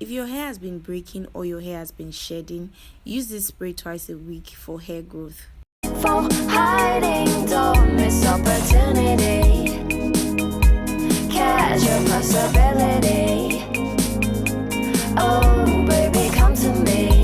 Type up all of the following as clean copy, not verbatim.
If your hair has been breaking or your hair has been shedding, use this spray twice a week for hair growth. For hiding, don't miss opportunity. Catch your possibility. Oh, baby, come to me.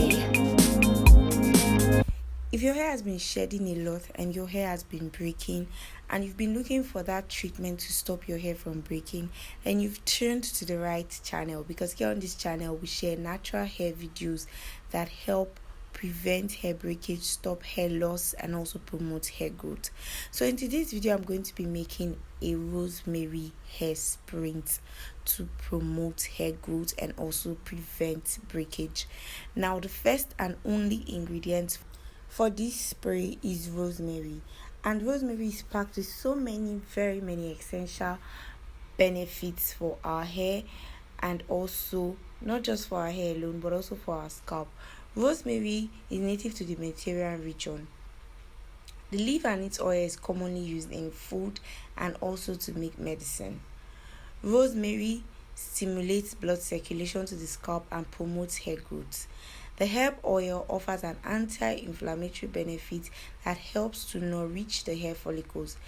If your hair has been shedding a lot and your hair has been breaking and you've been looking for that treatment to stop your hair from breaking, then you've tuned to the right channel, because here on this channel we share natural hair videos that help prevent hair breakage, stop hair loss, and also promote hair growth. So in today's video I'm going to be making a rosemary hair sprint to promote hair growth and also prevent breakage. Now the first and only ingredient for this spray is rosemary, and rosemary is packed with so many very many essential benefits for our hair, and also not just for our hair alone but also for our scalp. Rosemary is native to the Mediterranean region. The leaf and its oil is commonly used in food and also to make medicine. Rosemary stimulates blood circulation to the scalp and promotes hair growth. The herb oil offers an anti-inflammatory benefit that helps to nourish the hair follicles.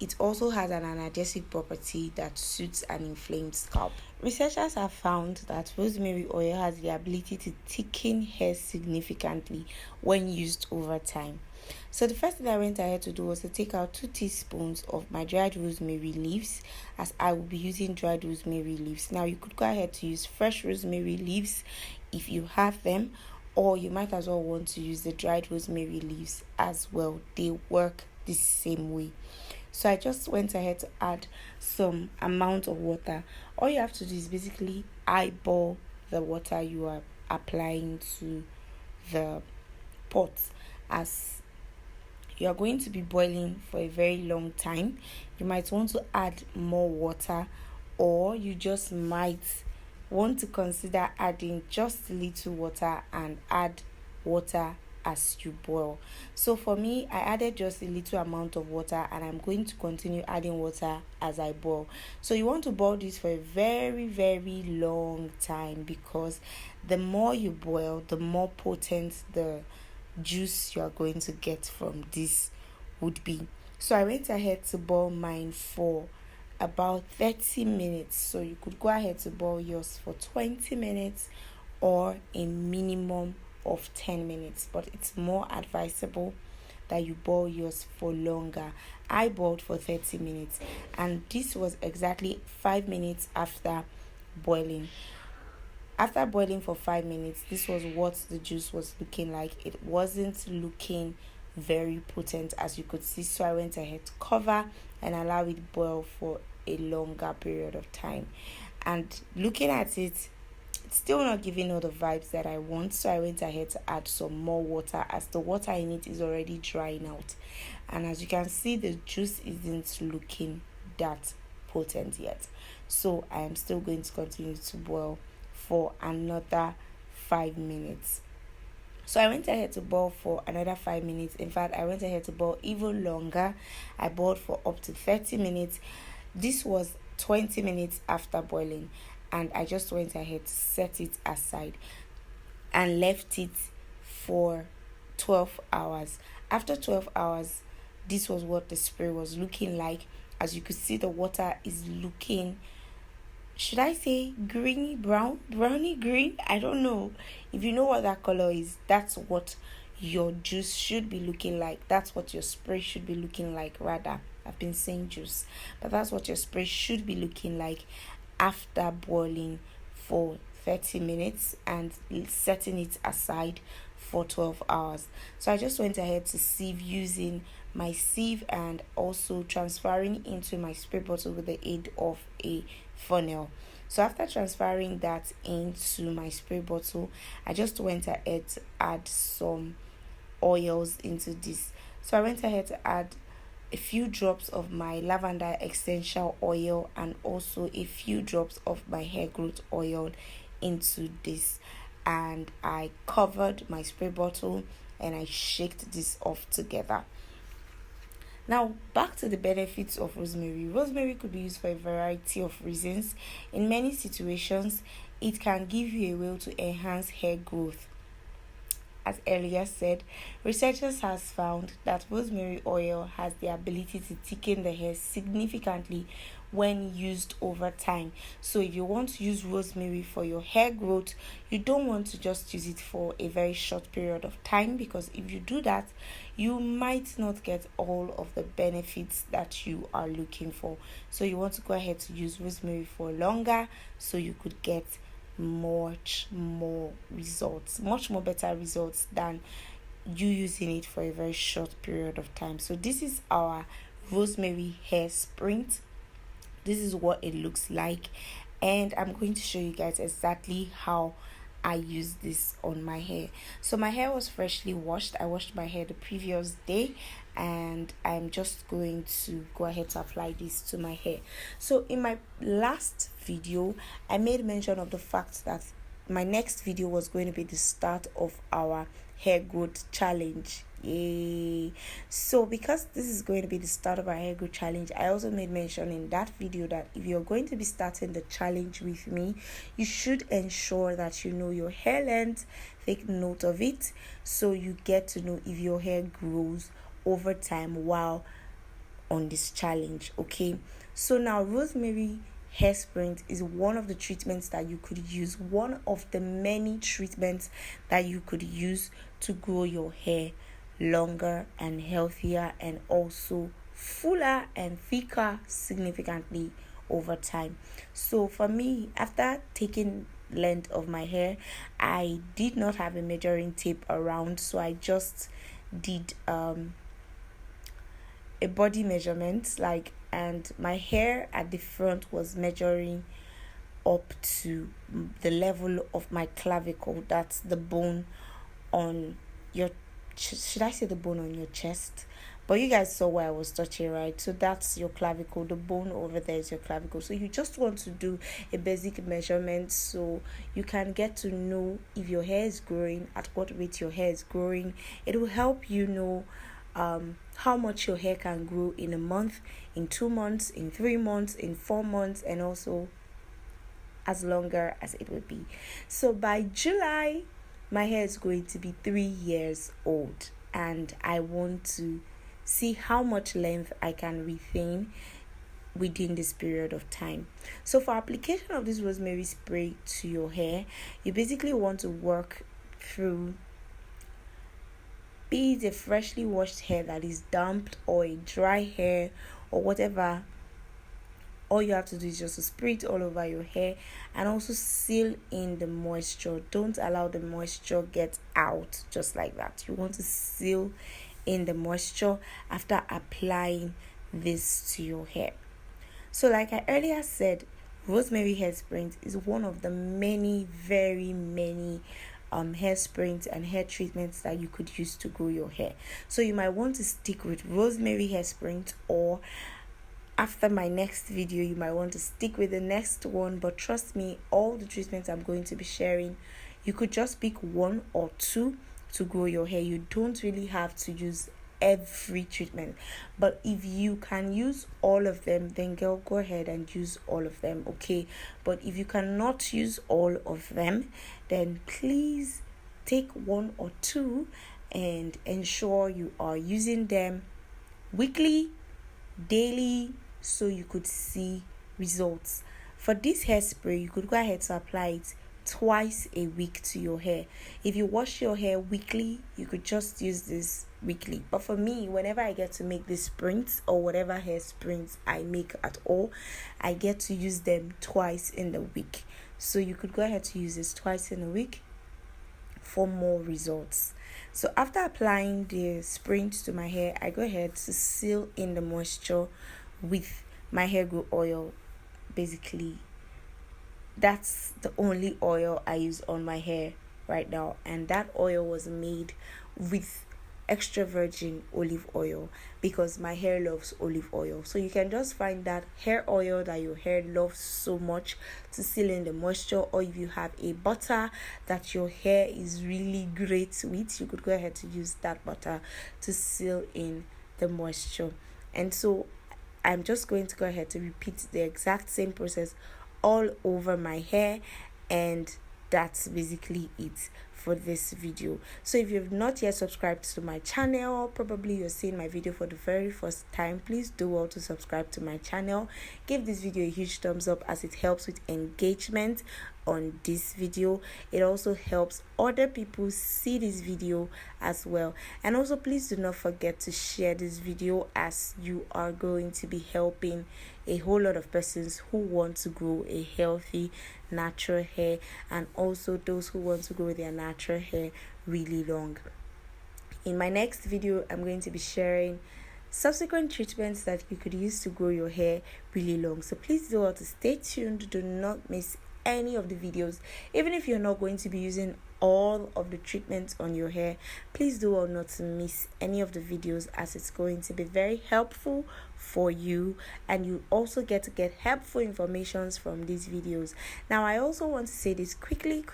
It also has an analgesic property that suits an inflamed scalp. Researchers have found that rosemary oil has the ability to thicken hair significantly when used over time. So the first thing I went ahead to do was to take out 2 teaspoons of my dried rosemary leaves, as I will be using dried rosemary leaves. Now you could go ahead to use fresh rosemary leaves if you have them, or you might as well want to use the dried rosemary leaves as well. They work the same way. So I just went ahead to add some amount of water. All you have to do is basically eyeball the water you are applying to the pot, as you are going to be boiling for a very long time. You might want to add more water, or you just might want to consider adding just a little water and add water as you boil. So for me, I added just a little amount of water, and I'm going to continue adding water as I boil. So you want to boil this for a very very long time, because the more you boil, the more potent the juice you are going to get from this would be. So I went ahead to boil mine for about 30 minutes. So you could go ahead to boil yours for 20 minutes or a minimum of 10 minutes, but it's more advisable that you boil yours for longer. I boiled for 30 minutes, and this was exactly 5 minutes after boiling. After boiling for 5 minutes, this was what the juice was looking like. It wasn't looking very potent, as you could see, so I went ahead to cover and allow it boil for a longer period of time. And looking at it, it's still not giving all the vibes that I want, so I went ahead to add some more water, as the water in it is already drying out. And as you can see, the juice isn't looking that potent yet, so I am still going to continue to boil for another 5 minutes. So I went ahead to boil for another 5 minutes. In fact, I went ahead to boil even longer. I boiled for up to 30 minutes. This was 20 minutes after boiling, and I just went ahead to set it aside and left it for 12 hours. After 12 hours, this was what the spray was looking like. As you could see, the water is looking, should I say greeny brown, browny green? I don't know. If you know what that color is, that's what your juice should be looking like. That's what your spray should be looking like, rather. I've been saying juice, but that's what your spray should be looking like after boiling for 30 minutes and setting it aside for 12 hours. So I just went ahead to sieve using my sieve and also transferring into my spray bottle with the aid of a funnel. So after transferring that into my spray bottle, I just went ahead to add some oils into this. So I went ahead to add a few drops of my lavender essential oil and also a few drops of my hair growth oil into this, and I covered my spray bottle and I shaked this off together. Now back to the benefits of rosemary. Rosemary could be used for a variety of reasons. In many situations, it can give you a way to enhance hair growth. As earlier said, researchers has found that rosemary oil has the ability to thicken the hair significantly when used over time. So if you want to use rosemary for your hair growth, you don't want to just use it for a very short period of time, because if you do that, you might not get all of the benefits that you are looking for. So you want to go ahead to use rosemary for longer, so you could get much more better results than you using it for a very short period of time. So this is our rosemary hair sprint. This is what it looks like, and I'm going to show you guys exactly how I use this on my hair. So my hair was freshly washed. I washed my hair the previous day, and I'm just going to go ahead to apply this to my hair. So in my last video, I made mention of the fact that my next video was going to be the start of our hair growth challenge. Yay! So because this is going to be the start of our hair growth challenge, I also made mention in that video that if you're going to be starting the challenge with me, you should ensure that you know your hair length. Take note of it, so you get to know if your hair grows over time while on this challenge. Okay, so now rosemary hair sprint is one of the treatments that you could use, one of the many treatments that you could use to grow your hair longer and healthier, and also fuller and thicker significantly over time. So for me, after taking length of my hair, I did not have a measuring tape around, so I just did a body measurement, and my hair at the front was measuring up to the level of my clavicle. That's the bone on your should I say the bone on your chest? But you guys saw where I was touching, right? So that's your clavicle. The bone over there is your clavicle. So you just want to do a basic measurement so you can get to know if your hair is growing, at what rate your hair is growing. It will help you know how much your hair can grow in a month, in 2 months, in 3 months, in 4 months, and also as longer as it would be. So by July, my hair is going to be 3 years old, and I want to see how much length I can retain within this period of time. So for application of this rosemary spray to your hair, you basically want to work through, be it a freshly washed hair that is damp or a dry hair or whatever. All you have to do is just to spray it all over your hair, and also seal in the moisture. Don't allow the moisture get out just like that. You want to seal in the moisture after applying this to your hair. So like I earlier said, rosemary hair sprint is one of the very many hair sprints and hair treatments that you could use to grow your hair. So you might want to stick with rosemary hair sprint, or after my next video you might want to stick with the next one. But trust me, all the treatments I'm going to be sharing, you could just pick one or two to grow your hair. You don't really have to use every treatment, but if you can use all of them, then girl, go ahead and use all of them. Okay, but if you cannot use all of them, then please take one or two and ensure you are using them weekly, daily, so you could see results. For this hairspray, you could go ahead to apply it twice a week to your hair. If you wash your hair weekly, you could just use this weekly. But for me, whenever I get to make these sprints, or whatever hair sprints I make at all, I get to use them twice in the week. So you could go ahead to use this twice in a week for more results. So after applying the sprint to my hair, I go ahead to seal in the moisture with my hair growth oil. Basically, that's the only oil I use on my hair right now, and that oil was made with extra virgin olive oil because my hair loves olive oil. So you can just find that hair oil that your hair loves so much to seal in the moisture, or if you have a butter that your hair is really great with, you could go ahead to use that butter to seal in the moisture. And so I'm just going to go ahead to repeat the exact same process all over my hair, And that's basically it for this video. So if you've not yet subscribed to my channel, probably you're seeing my video for the very first time, please do well to subscribe to my channel. Give this video a huge thumbs up, as it helps with engagement on this video. It also helps other people see this video as well. And also, please do not forget to share this video, as you are going to be helping a whole lot of persons who want to grow a healthy natural hair, and also those who want to grow their natural hair really long. In my next video, I'm going to be sharing subsequent treatments that you could use to grow your hair really long. So please do want to stay tuned. Do not miss any of the videos. Even if you're not going to be using all of the treatments on your hair, please do all not to miss any of the videos, as it's going to be very helpful for you, and you also get to get helpful informations from these videos. Now, I also want to say this quickly.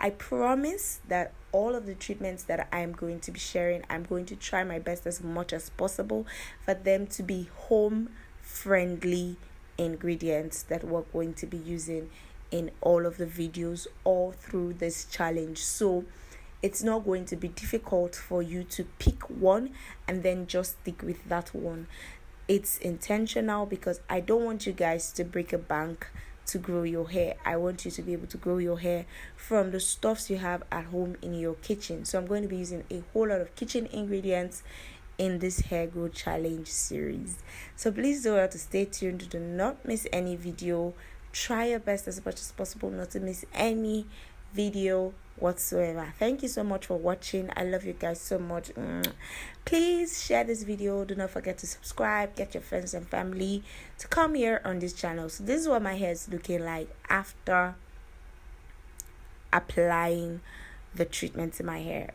I promise that all of the treatments that I'm going to be sharing, I'm going to try my best as much as possible for them to be home friendly ingredients that we're going to be using in all of the videos all through this challenge. So it's not going to be difficult for you to pick one and then just stick with that one. It's intentional, because I don't want you guys to break a bank to grow your hair. I want you to be able to grow your hair from the stuffs you have at home in your kitchen. So I'm going to be using a whole lot of kitchen ingredients in this hair growth challenge series. So please do well to stay tuned. Do not miss any video. Try your best as much as possible not to miss any video whatsoever. Thank you so much for watching. I love you guys so much. Please share this video. Do not forget to subscribe. Get your friends and family to come here on this channel. So this is what my hair is looking like after applying the treatment to my hair.